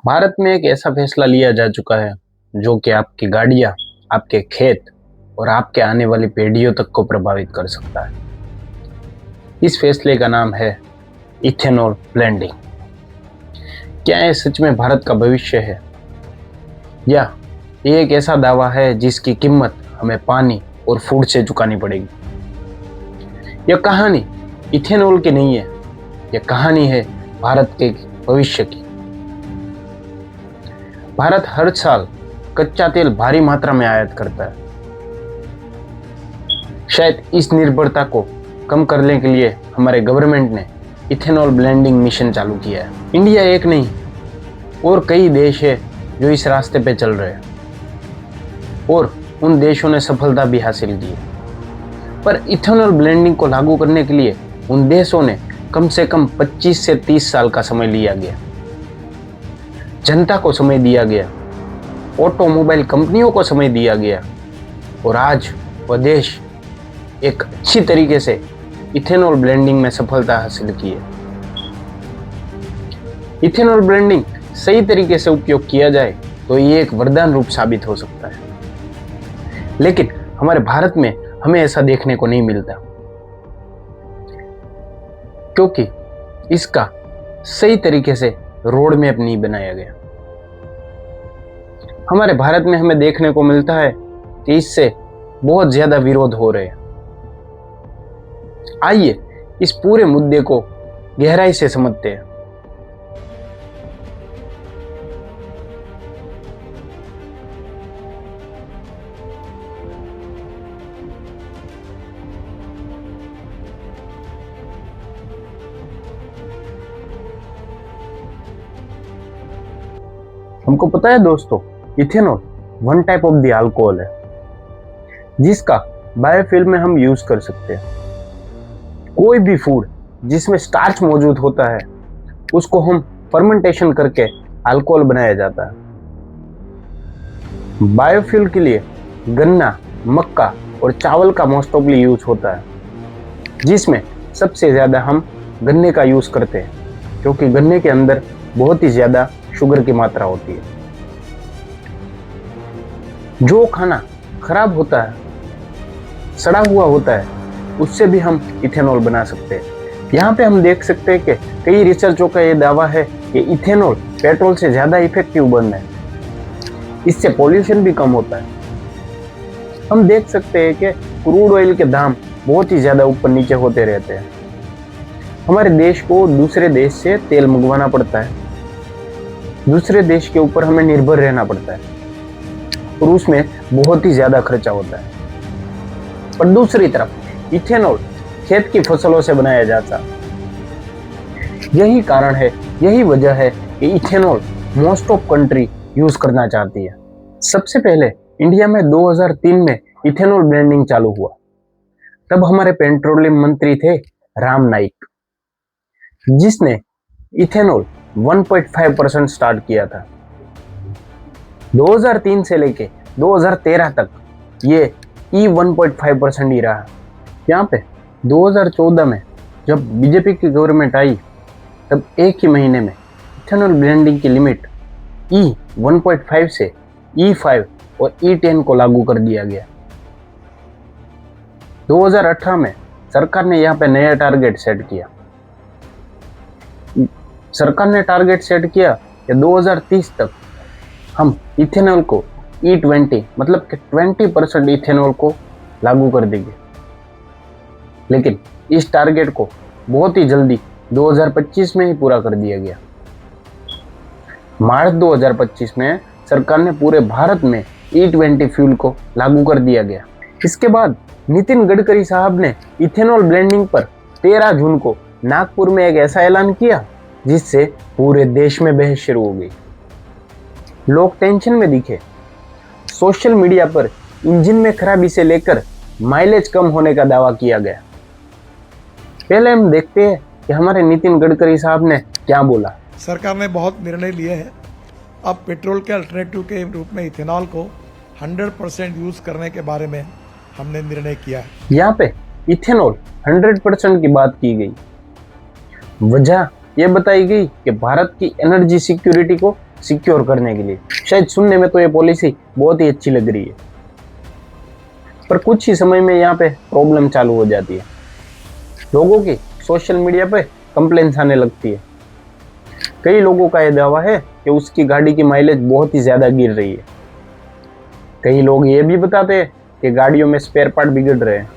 भारत में एक ऐसा फैसला लिया जा चुका है जो कि आपकी गाड़ियां, आपके खेत और आपके आने वाली पीढ़ियों तक को प्रभावित कर सकता है। इस फैसले का नाम है इथेनॉल ब्लेंडिंग। क्या यह सच में भारत का भविष्य है, या ये एक ऐसा दावा है जिसकी कीमत हमें पानी और फूड से चुकानी पड़ेगी? यह कहानी इथेनॉल की नहीं है, यह कहानी है भारत के भविष्य की। भारत हर साल कच्चा तेल भारी मात्रा में आयात करता है। शायद इस निर्भरता को कम करने के लिए हमारे गवर्नमेंट ने इथेनॉल ब्लेंडिंग मिशन चालू किया है। इंडिया एक नहीं और कई देश है जो इस रास्ते पे चल रहे हैं, और उन देशों ने सफलता भी हासिल की है। पर इथेनॉल ब्लेंडिंग को लागू करने के लिए उन देशों ने कम से कम 25 से 30 साल का समय लिया गया। जनता को समय दिया गया, ऑटोमोबाइल कंपनियों को समय दिया गया, और आज वह देश एक अच्छी तरीके से इथेनॉल ब्लेंडिंग में सफलता हासिल की है। इथेनॉल ब्लेंडिंग सही तरीके से उपयोग किया जाए तो ये एक वरदान रूप साबित हो सकता है, लेकिन हमारे भारत में हमें ऐसा देखने को नहीं मिलता, क्योंकि इसका सही तरीके से रोड मैप नहीं बनाया गया। हमारे भारत में हमें देखने को मिलता है कि इससे बहुत ज्यादा विरोध हो रहे हैं। आइए इस पूरे मुद्दे को गहराई से समझते हैं। हमको पता है दोस्तों, ethanol one type of the alcohol है जिसका बायोफ्यूल में हम यूज कर सकते हैं। कोई भी फूड जिसमें स्टार्च मौजूद होता है उसको हम फर्मेंटेशन करके अल्कोहल बनाया जाता है। बायोफ्यूल के लिए गन्ना, मक्का और चावल का मोस्ट ऑफली यूज होता है, जिसमें सबसे ज्यादा हम गन्ने का यूज करते हैं, क्योंकि गन्ने के अंदर बहुत ही ज्यादा शुगर की मात्रा होती है। जो खाना खराब होता है, सड़ा हुआ होता है, उससे भी हम इथेनॉल बना सकते हैं। यहाँ पे हम देख सकते हैं कि कई रिसर्चों का ये दावा है कि इथेनॉल पेट्रोल से ज्यादा इफेक्टिव बन है। इससे पॉल्यूशन भी कम होता है। हम देख सकते हैं कि क्रूड ऑयल के दाम बहुत ही ज्यादा ऊपर नीचे होते रहते हैं। हमारे देश को दूसरे देश से तेल मंगवाना पड़ता है, दूसरे देश के ऊपर हमें निर्भर रहना पड़ता है, और उसमें बहुत ही ज्यादा खर्चा होता है। पर दूसरी तरफ इथेनॉल खेत की फसलों से बनाया जाता है। यही कारण है, यही वजह है कि ethanol most of country use करना चाहती है। सबसे पहले इंडिया में 2003 में इथेनॉल ब्लेंडिंग चालू हुआ। तब हमारे पेट्रोलियम मंत्री थे राम नाईक, जिसने इथेनॉल 1.5% स्टार्ट किया था। 2003 से लेके 2013 तक ये E 1.5% ही रहा। यहाँ पे 2014 में जब बीजेपी की गवर्नमेंट आई, तब एक ही महीने में इथेनॉल ब्लेंडिंग की लिमिट E 1.5 से E5 और E10 को लागू कर दिया गया। 2018 में सरकार ने यहाँ पे नया टारगेट सेट किया। सरकार ने टारगेट सेट किया कि 2030 तक हम इथेनॉल को E20 मतलब कि 20% इथेनॉल को लागू कर देंगे। लेकिन इस टारगेट को बहुत ही जल्दी 2025 में ही पूरा कर दिया गया। मार्च 2025 में सरकार ने पूरे भारत में E20 फ्यूल को लागू कर दिया गया। इसके बाद नितिन गडकरी साहब ने इथेनॉल ब्लेंडिंग पर 13 जून को नागपुर में एक ऐसा ऐलान किया जिससे पूरे देश में बहस शुरू हो गई। लोग टेंशन में दिखे। सोशल मीडिया पर इंजन में खराबी से लेकर माइलेज कम होने का दावा किया गया। पहले हम देखते हैं कि हमारे नितिन गडकरी साहब ने क्या बोला। सरकार ने बहुत निर्णय लिए हैं। अब पेट्रोल के अल्टरनेटिव के रूप में इथेनॉल को 100% यूज करने के बारे में हमने निर्णय किया है। यहाँ पे इथेनॉल 100% की बात की गई। वजह ये बताई गई कि भारत की एनर्जी सिक्योरिटी को सिक्योर करने के लिए। शायद सुनने में तो ये पॉलिसी बहुत ही अच्छी लग रही है, पर कुछ ही समय में यहाँ पे प्रॉब्लम चालू हो जाती है। लोगों की सोशल मीडिया पे कंप्लेंट्स आने लगती है। कई लोगों का यह दावा है कि उसकी गाड़ी की माइलेज बहुत ही ज़्यादा गिर रही है। कई लोग ये भी बताते हैं कि गाड़ियों में स्पेयर पार्ट बिगड़ रहे हैं।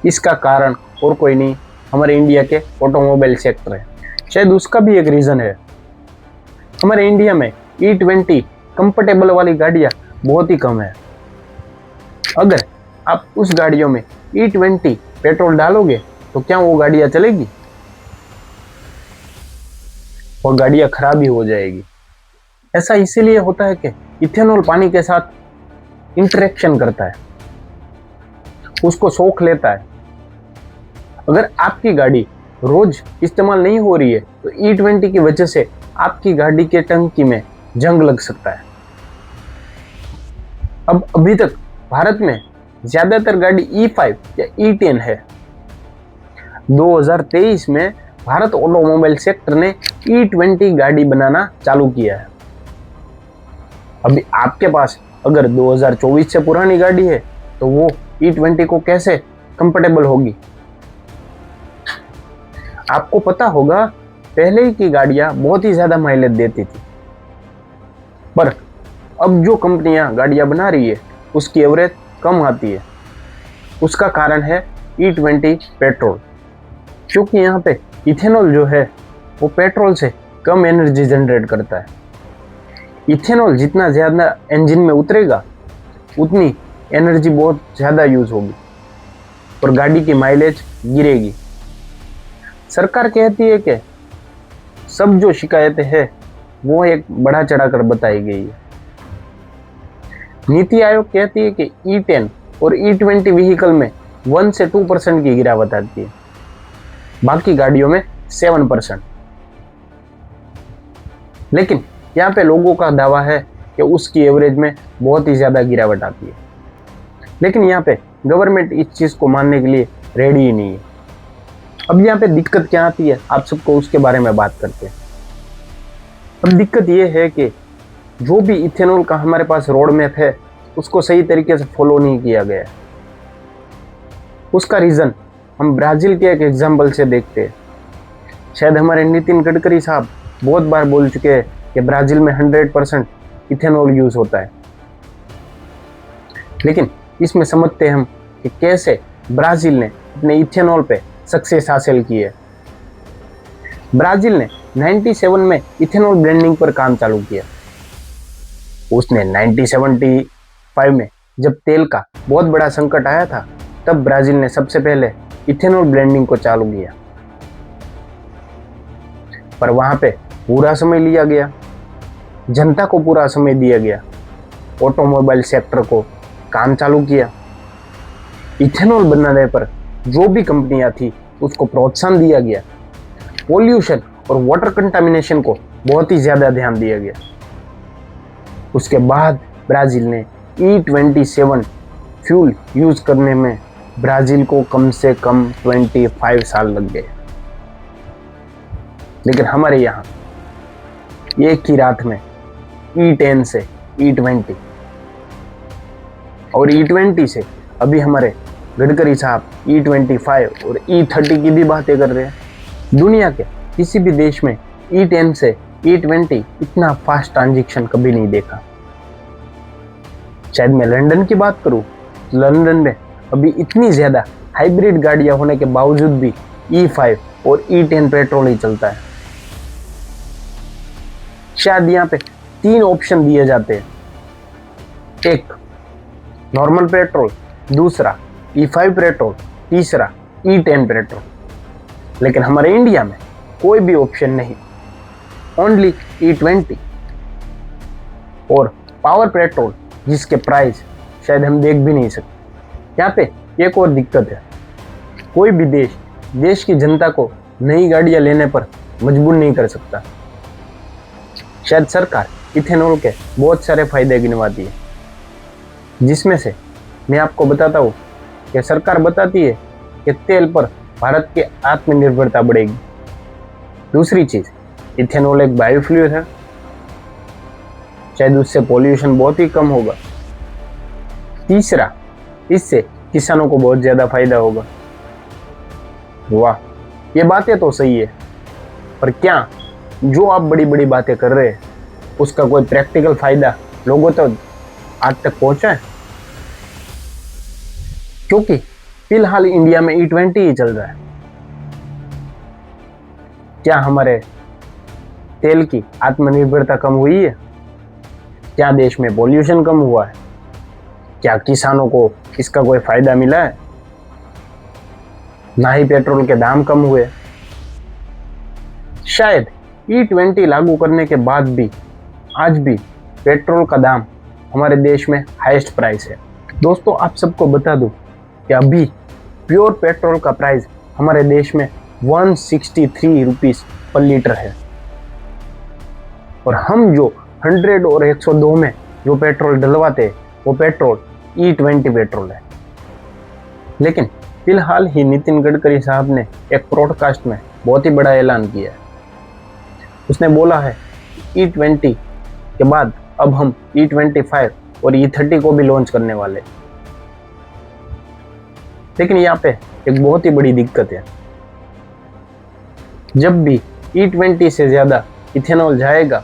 इसका कारण और कोई नहीं, हमारे इंडिया के ऑटोमोबाइल सेक्टर है। शायद उसका भी एक रीज़न है। हमारे इंडिया में E20 कंफर्टेबल वाली गाड़ियाँ बहुत ही कम है। अगर आप उस गाड़ियों में E20 पेट्रोल डालोगे तो क्या वो गाड़ियाँ चलेगी? और गाड़ियाँ खराब ही हो जाएगी। ऐसा इसीलिए होता है कि इथेनॉल पानी के साथ इंटरेक्शन करता है, उसको सोख लेता है। अगर आपकी गाड़ी रोज इस्तेमाल नहीं हो रही है तो E20 की वजह से आपकी गाड़ी के टंकी में जंग लग सकता है। अब अभी तक भारत में ज्यादातर गाड़ी E5 या E10 है। 2023 में भारत ऑटोमोबाइल सेक्टर ने E20 गाड़ी बनाना चालू किया है। अभी आपके पास अगर 2024 से पुरानी गाड़ी है तो वो E20 को कैसे कंफर्टेबल होगी? आपको पता होगा पहले की गाड़ियां बहुत ही ज्यादा माइलेज देती थी, पर अब जो कंपनियां गाड़ियां बना रही है उसकी एवरेज कम आती है। उसका कारण है E20 पेट्रोल, क्योंकि यहाँ पे इथेनॉल जो है वो पेट्रोल से कम एनर्जी जनरेट करता है। इथेनॉल जितना ज़्यादा इंजन में उतरेगा उतनी एनर्जी बहुत ज़्यादा यूज़ होगी और गाड़ी की माइलेज गिरेगी। सरकार कहती है कि सब जो शिकायतें हैं वो एक बढ़ा चढ़ाकर बताई गई है। नीति आयोग कहती है कि E10 और E20 व्हीकल में 1 से 2% की गिरावट आती है, बाकी गाड़ियों में 7%। लेकिन यहाँ पे लोगों का दावा है कि उसकी एवरेज में बहुत ही ज़्यादा गिरावट आती है। लेकिन यहाँ पे गवर्नमेंट इस चीज़ को मानने के लिए रेडी ही नहीं है। अब यहाँ पे दिक्कत क्या आती है, आप सबको उसके बारे में बात करते हैं। अब दिक्कत ये है कि जो भी इथेनॉल का हमारे पास रोड मैप है उसको सही तरीके से फॉलो नहीं किया गया है। उसका रीज़न हम ब्राज़ील के एक एग्जाम्पल से देखते हैं। शायद हमारे नितिन गडकरी साहब बहुत बार बोल चुके हैं कि ब्राज़ील में 100% इथेनॉल यूज़ होता है। लेकिन इसमें समझते हैं हम कि कैसे ब्राज़ील ने अपने इथेनॉल पे सक्सेस हासिल की है। ब्राज़ील ने 97 में इथेनॉल ब्लेंडिंग पर काम चालू किया। उसने 1975 में जब तेल का बहुत बड़ा संकट आया था तब ब्राज़ील ने सबसे पहले इथेनॉल ब्लेंडिंग को चालू किया, पर वहां पे पूरा समय लिया गया, जनता को पूरा समय दिया गया, ऑटोमोबाइल सेक्टर को काम चालू किया। इथेनॉल बनाने पर जो भी कंपनियां थी उसको प्रोत्साहन दिया गया। पॉल्यूशन और वाटर कंटामिनेशन को बहुत ही ज़्यादा ध्यान दिया गया। उसके बाद ब्राज़ील ने E27 फ्यूल यूज़ करने में ब्राज़ील को कम से कम 25 साल लग गए। लेकिन हमारे यहाँ एक ही रात में E10 से E20 और E20 से अभी हमारे गडकरी साहब E25 और E30 की भी बातें कर रहे हैं। दुनिया के किसी भी देश में E10 से E20 इतना फास्ट ट्रांजिशन कभी नहीं देखा। शायद मैं लंदन की बात करूं, लंदन में अभी इतनी ज़्यादा हाइब्रिड गाड़ियां होने के बावजूद भी E5 और E10 पेट्रोल ही चलता है। शायद यहाँ पे 3 ऑप्शन दिए जाते हैं, एक नॉर्मल पेट्रोल, दूसरा E5 पेट्रोल, तीसरा E10 पेट्रोल। लेकिन हमारे इंडिया में कोई भी ऑप्शन नहीं, ओनली E20 और पावर पेट्रोल जिसके प्राइस शायद हम देख भी नहीं सकते। यहाँ पे एक और दिक्कत है, कोई भी देश की जनता को नई गाड़ियाँ लेने पर मजबूर नहीं कर सकता। शायद सरकार इथेनॉल के बहुत सारे फायदे गिनवाती है, जिसमें से मैं आपको बताता हूँ कि सरकार बताती है कि तेल पर भारत की आत्मनिर्भरता बढ़ेगी। दूसरी चीज, इथेनॉल एक बायोफ्यूल है, शायद उससे पॉल्यूशन बहुत ही कम होगा। तीसरा, इससे किसानों को बहुत ज्यादा फायदा होगा। वाह, ये बातें तो सही है, पर क्या जो आप बड़ी बड़ी बातें कर रहे हैं उसका कोई प्रैक्टिकल फायदा लोगों तक आज तक पहुंचा है? क्योंकि फिलहाल इंडिया में E20 ही चल रहा है। क्या हमारे तेल की आत्मनिर्भरता कम हुई है? क्या देश में पॉल्यूशन कम हुआ है? क्या किसानों को इसका कोई फायदा मिला है? ना ही पेट्रोल के दाम कम हुए। शायद E20 लागू करने के बाद भी आज भी पेट्रोल का दाम हमारे देश में हाईएस्ट प्राइस है। दोस्तों, आप सबको बता दूं कि अभी प्योर पेट्रोल का प्राइस हमारे देश में 163 रुपीस पर लीटर है, और हम जो 100 और 102 में जो पेट्रोल डलवाते हैं वो पेट्रोल E20 पेट्रोल है। लेकिन फिलहाल ही नितिन गडकरी साहब ने एक ब्रॉडकास्ट में बहुत ही बड़ा ऐलान किया है। उसने बोला है E20 के बाद अब हम E25 और E30 को भी लॉन्च करने वाले। लेकिन यहाँ पे एक बहुत ही बड़ी दिक्कत है, जब भी E20 से ज्यादा इथेनॉल जाएगा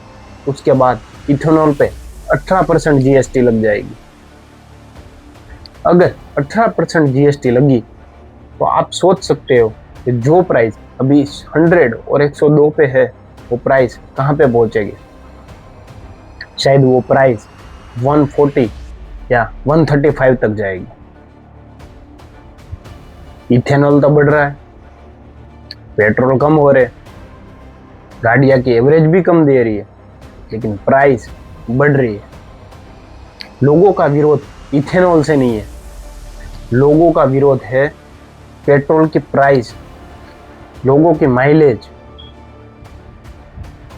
उसके बाद इथेनॉल पे 18% GST लग जाएगी। अगर 18% GST लगी तो आप सोच सकते हो कि जो प्राइस अभी 100 और 102 पे है वो प्राइस कहाँ पे पहुंचेगी। शायद वो प्राइस 140 या 135 तक जाएगी। इथेनॉल तो बढ़ रहा है, पेट्रोल कम हो रहे, गाड़ियां की एवरेज भी कम दे रही है, लेकिन प्राइस बढ़ रही है। लोगों का विरोध इथेनॉल से नहीं है, लोगों का विरोध है पेट्रोल की प्राइस, लोगों की माइलेज।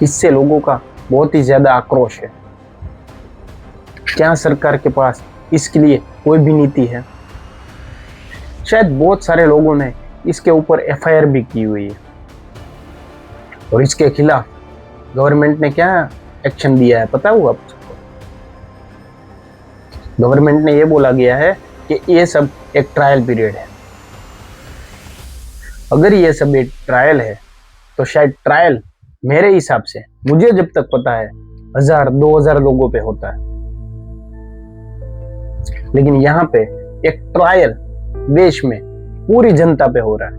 इससे लोगों का बहुत ही ज्यादा आक्रोश है। क्या सरकार के पास इसके लिए कोई भी नीति है? शायद बहुत सारे लोगों ने इसके ऊपर FIR भी की हुई है, और इसके खिलाफ गवर्नमेंट ने क्या एक्शन दिया है पता हुआ आपको? गवर्नमेंट ने ये बोला गया है कि ये सब एक ट्रायल पीरियड है। अगर ये सब एक ट्रायल है तो शायद ट्रायल मेरे हिसाब से, मुझे जब तक पता है, 1000-2000 लोगों पे होता है। लेकिन यहाँ पे एक ट्रायल देश में पूरी जनता पे हो रहा है।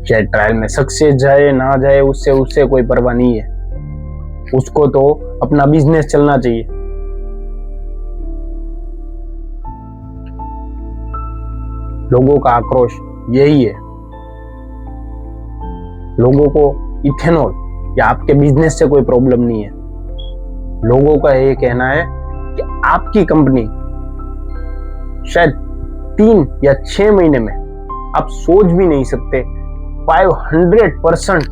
चाहे ट्रायल में सक्सेस जाए ना जाए उससे कोई परवाह नहीं है, उसको तो अपना बिजनेस चलना चाहिए। लोगों का आक्रोश यही है। लोगों को इथेनॉल या आपके बिजनेस से कोई प्रॉब्लम नहीं है। लोगों का ये कहना है कि आपकी कंपनी शायद 3 या 6 महीने में, आप सोच भी नहीं सकते, 500%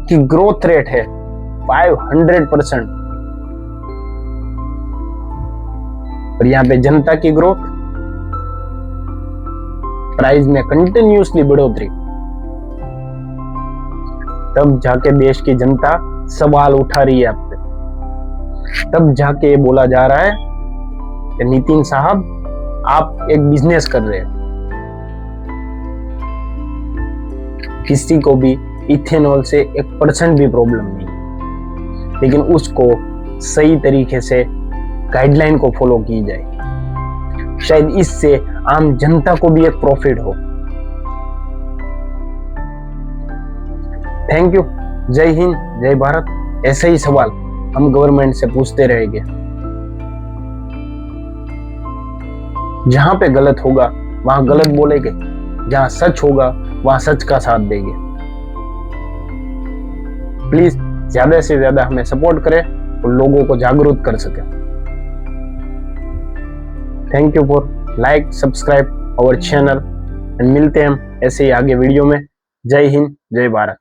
की ग्रोथ रेट है। 500%। और यहाँ पे जनता की ग्रोथ, प्राइस में कंटिन्यूसली बढ़ोतरी, तब जाके देश की जनता सवाल उठा रही है आप पे। तब जाके ये बोला जा रहा है कि नितिन साहब आप एक बिजनेस कर रहे हैं। किसी को भी इथेनॉल से 1% भी प्रॉब्लम नहीं, लेकिन उसको सही तरीके से गाइडलाइन को फॉलो की जाए। शायद इससे आम जनता को भी एक प्रॉफिट हो। Thank you. जय हिंद, जय भारत। ऐसे ही सवाल हम गवर्नमेंट से पूछते रहेंगे। जहां पे गलत होगा वहां गलत बोलेंगे, जहां सच होगा वहां सच का साथ देंगे। प्लीज ज्यादा से ज्यादा हमें सपोर्ट करें और लोगों को जागरूक कर सके। Thank you for like, subscribe our channel, and मिलते हैं हम ऐसे ही आगे वीडियो में। जय हिंद, जय भारत।